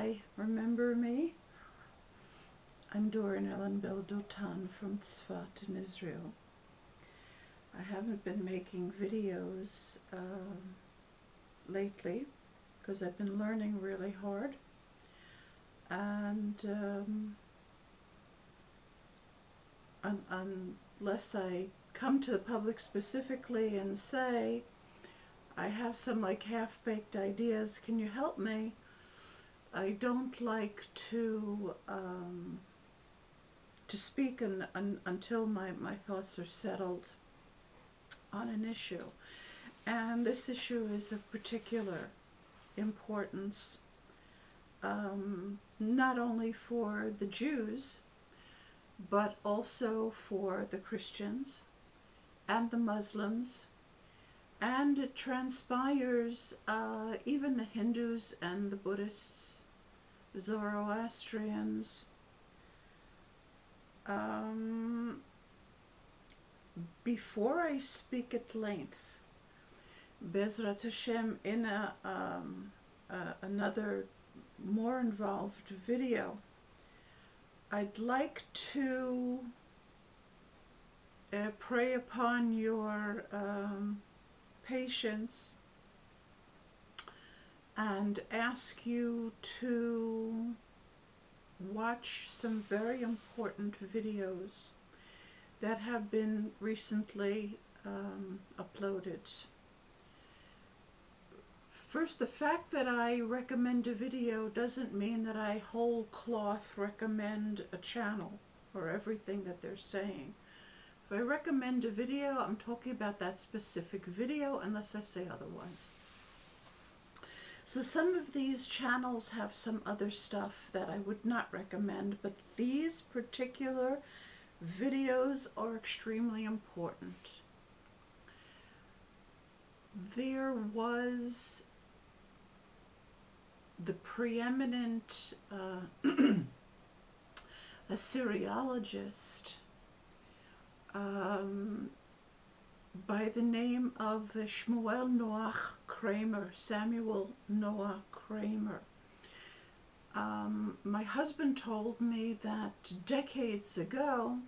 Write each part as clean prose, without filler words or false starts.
Hi, remember me? I'm Doran Ellen Beldotan from Tzfat in Israel. I haven't been making videos lately because I've been learning really hard, and unless I come to the public specifically and say, I have some like half-baked ideas, can you help me? I don't like to speak until my thoughts are settled on an issue. And this issue is of particular importance, not only for the Jews, but also for the Christians and the Muslims, and it transpires even the Hindus and the Buddhists, Zoroastrians. Before I speak at length, Bezrat Hashem, in another more involved video, I'd like to pray upon your patience and ask you to watch some very important videos that have been recently uploaded. First, the fact that I recommend a video doesn't mean that I whole cloth recommend a channel or everything that they're saying. If I recommend a video, I'm talking about that specific video unless I say otherwise. So some of these channels have some other stuff that I would not recommend, but these particular videos are extremely important. There was the preeminent Assyriologist by the name of Samuel Noah Kramer. My husband told me that decades ago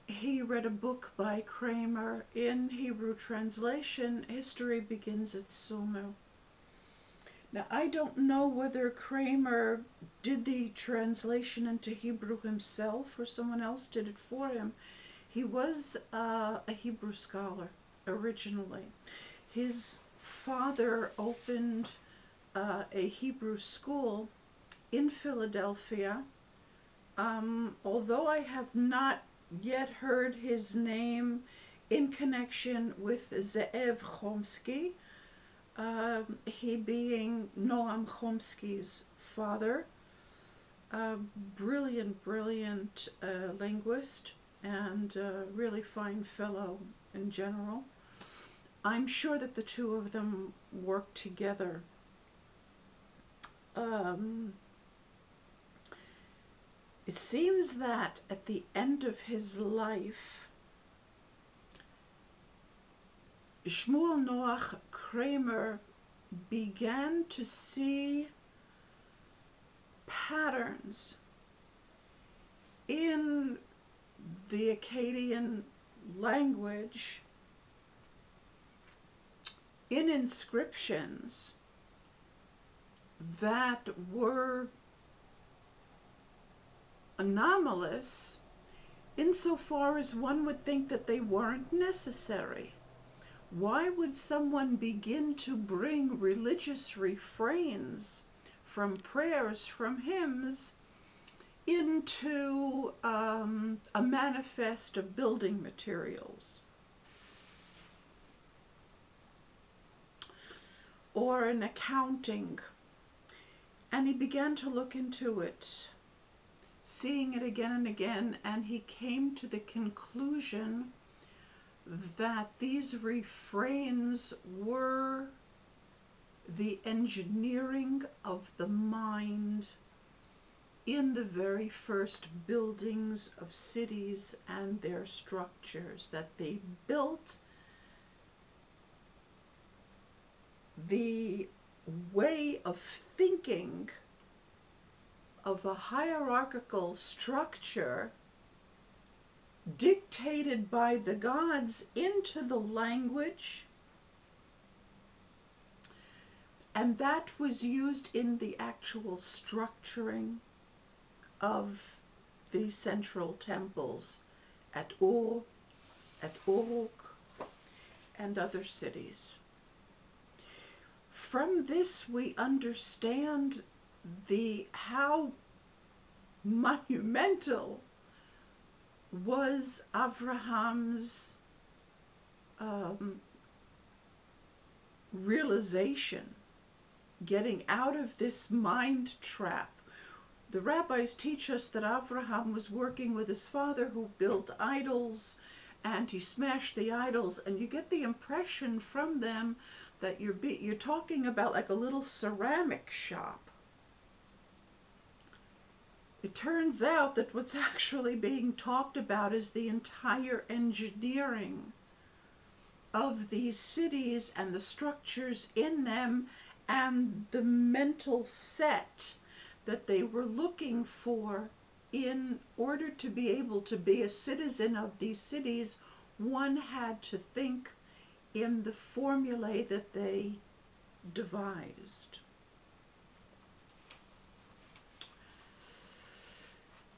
he read a book by Kramer in Hebrew translation, History Begins at Sumer. Now, I don't know whether Kramer did the translation into Hebrew himself or someone else did it for him. He was a Hebrew scholar originally. His father opened a Hebrew school in Philadelphia. Although I have not yet heard his name in connection with Ze'ev Chomsky, he being Noam Chomsky's father, a brilliant linguist and a really fine fellow in general. I'm sure that the two of them worked together. It seems that at the end of his life, Shmuel Noach Kramer began to see patterns in the Akkadian language, in inscriptions that were anomalous insofar as one would think that they weren't necessary. Why would someone begin to bring religious refrains from prayers, from hymns, into a manifest of building materials or an accounting? And he began to look into it, seeing it again and again, and he came to the conclusion that these refrains were the engineering of the mind in the very first buildings of cities and their structures, that they built the way of thinking of a hierarchical structure dictated by the gods into the language, and that was used in the actual structuring of the central temples at Ur, at Uruk, and other cities. From this we understand how monumental was Abraham's realization, getting out of this mind trap. The rabbis teach us that Abraham was working with his father, who built idols, and he smashed the idols, and you get the impression from them that you're talking about like a little ceramic shop. It turns out that what's actually being talked about is the entire engineering of these cities and the structures in them and the mental set that they were looking for. In order to be able to be a citizen of these cities, one had to think in the formulae that they devised.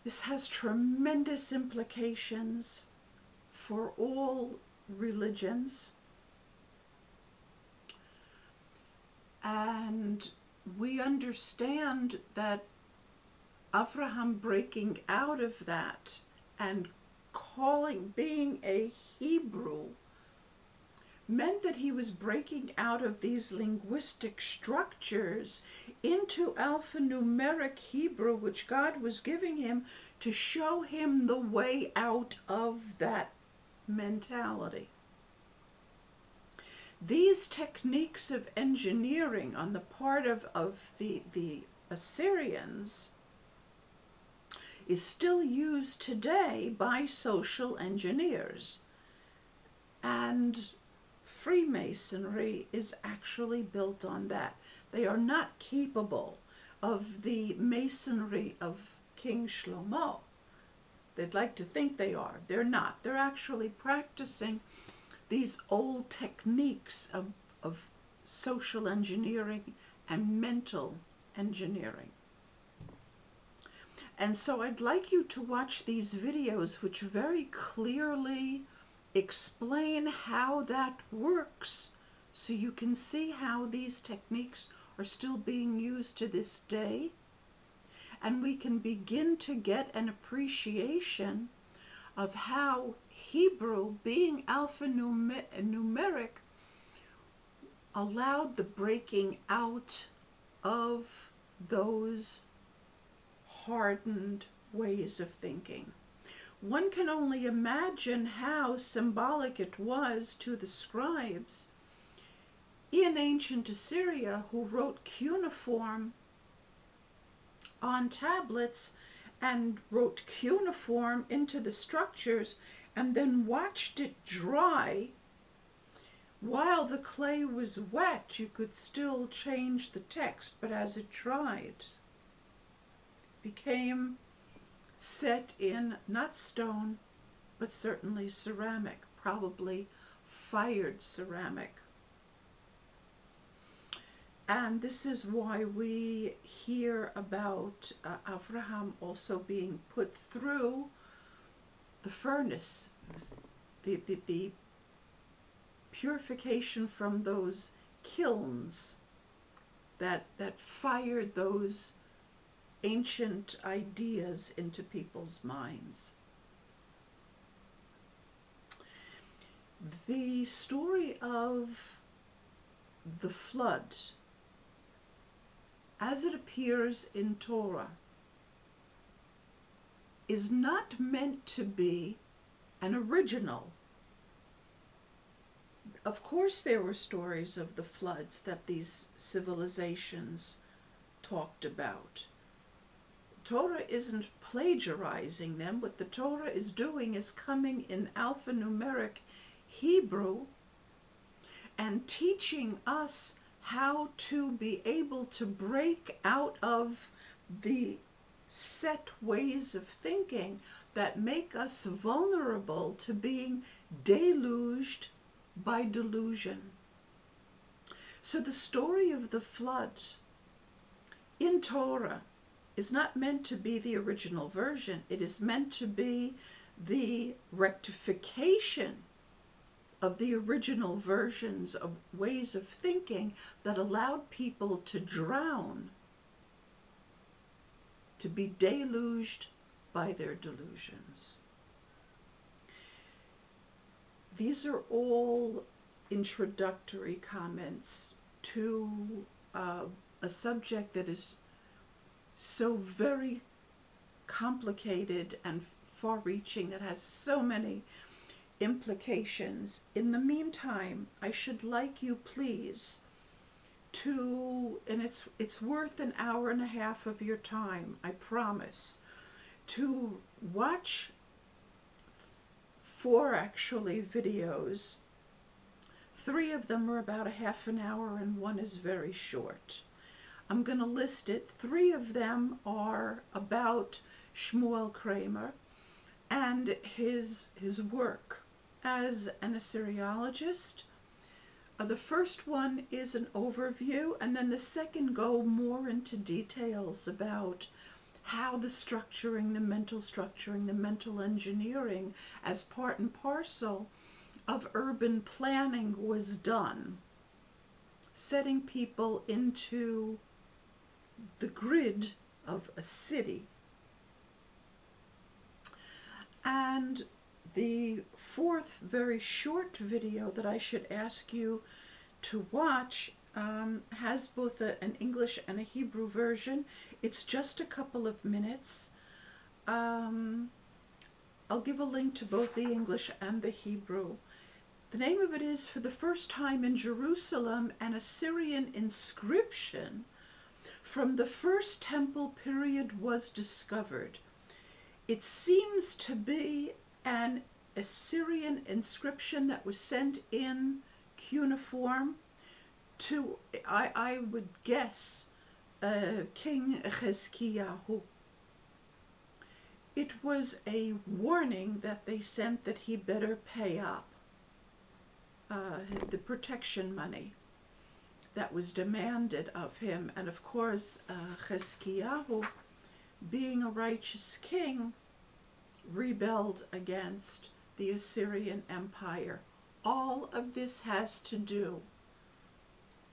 This has tremendous implications for all religions, and we understand that Abraham breaking out of that and being a Hebrew meant that he was breaking out of these linguistic structures into alphanumeric Hebrew, which God was giving him to show him the way out of that mentality. These techniques of engineering on the part of the Assyrians is still used today by social engineers, and Freemasonry is actually built on that. They are not capable of the masonry of King Shlomo. They'd like to think they are. They're not. They're actually practicing these old techniques of social engineering and mental engineering. And so I'd like you to watch these videos which very clearly explain how that works, so you can see how these techniques are still being used to this day, and we can begin to get an appreciation of how Hebrew, being alphanumeric, allowed the breaking out of those hardened ways of thinking. One can only imagine how symbolic it was to the scribes in ancient Assyria who wrote cuneiform on tablets and wrote cuneiform into the structures and then watched it dry. While the clay was wet, you could still change the text, but as it dried, became set in not stone, but certainly ceramic, probably fired ceramic. And this is why we hear about Abraham also being put through the furnace, the purification from those kilns that fired those ancient ideas into people's minds. The story of the flood, as it appears in Torah, is not meant to be an original. Of course there were stories of the floods that these civilizations talked about. Torah isn't plagiarizing them. What the Torah is doing is coming in alphanumeric Hebrew and teaching us how to be able to break out of the set ways of thinking that make us vulnerable to being deluged by delusion. So the story of the flood in Torah is not meant to be the original version. It is meant to be the rectification of the original versions of ways of thinking that allowed people to drown, to be deluged by their delusions. These are all introductory comments to a subject that is so very complicated and far-reaching, that has so many implications. In the meantime, I should like you, please, to, and it's worth an hour and a half of your time, I promise, to watch 4 actually videos. 3 of them are about a half an hour and 1 is very short. I'm going to list it. 3 of them are about Shmuel Kramer and his work as an Assyriologist. The first one is an overview, and then the second go more into details about how the structuring, the mental engineering as part and parcel of urban planning was done, setting people into the grid of a city. And the 4th very short video that I should ask you to watch has both an English and a Hebrew version. It's just a couple of minutes. I'll give a link to both the English and the Hebrew. The name of it is "For the First Time in Jerusalem, an Assyrian Inscription from the First Temple Period was Discovered." It seems to be an Assyrian inscription that was sent in cuneiform to, I would guess, King Chezkiyahu. It was a warning that they sent that he better pay up the protection money that was demanded of him. And of course, Chezkiyahu, being a righteous king, rebelled against the Assyrian Empire. All of this has to do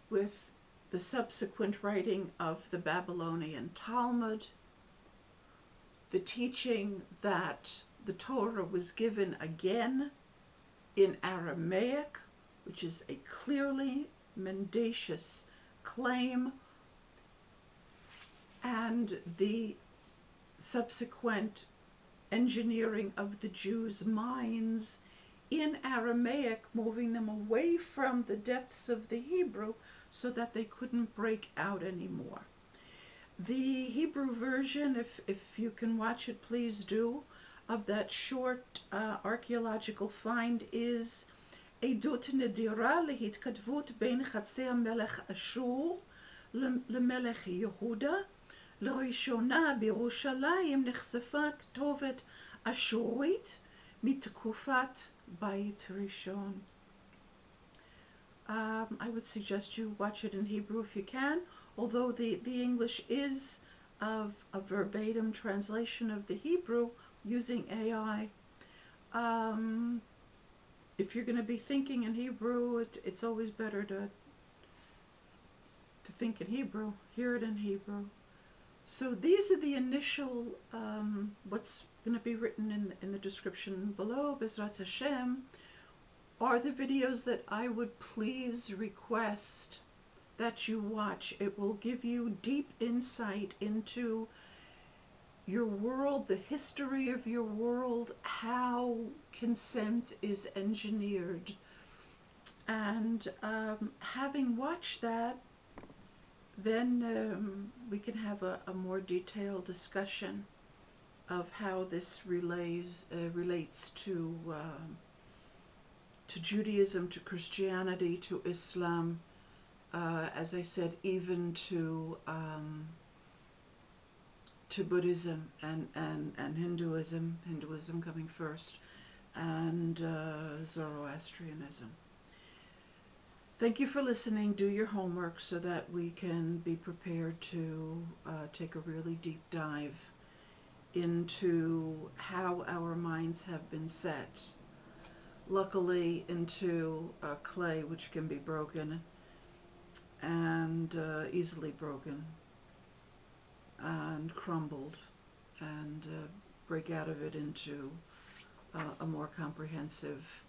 with the subsequent writing of the Babylonian Talmud, the teaching that the Torah was given again in Aramaic, which is a clearly mendacious claim, and the subsequent engineering of the Jews' minds in Aramaic, moving them away from the depths of the Hebrew so that they couldn't break out anymore. The Hebrew version, if you can watch it, please do, of that short archaeological find is עדות נדירה להתכתבות בין חצי המלך אשור למלך יהודה. לראשונה בירושלים נחשפה כתובת אשורית מתקופת בית ראשון. I would suggest you watch it in Hebrew if you can, although the English is a verbatim translation of the Hebrew using AI. If you're going to be thinking in Hebrew, it's always better to think in Hebrew, hear it in Hebrew. So these are the initial, what's going to be written in the description below, Bezrat Hashem, are the videos that I would please request that you watch. It will give you deep insight into your world, the history of your world, how consent is engineered. And having watched that, then we can have a more detailed discussion of how this relates to Judaism, to Christianity, to Islam, as I said, even to Buddhism and Hinduism coming first, and Zoroastrianism. Thank you for listening. Do your homework so that we can be prepared to take a really deep dive into how our minds have been set. Luckily into clay, which can be broken and easily broken and crumbled, and break out of it into a more comprehensive,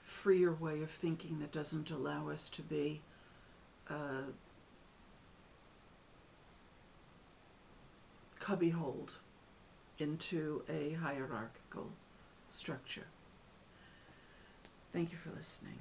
freer way of thinking that doesn't allow us to be cubbyholed into a hierarchical structure. Thank you for listening.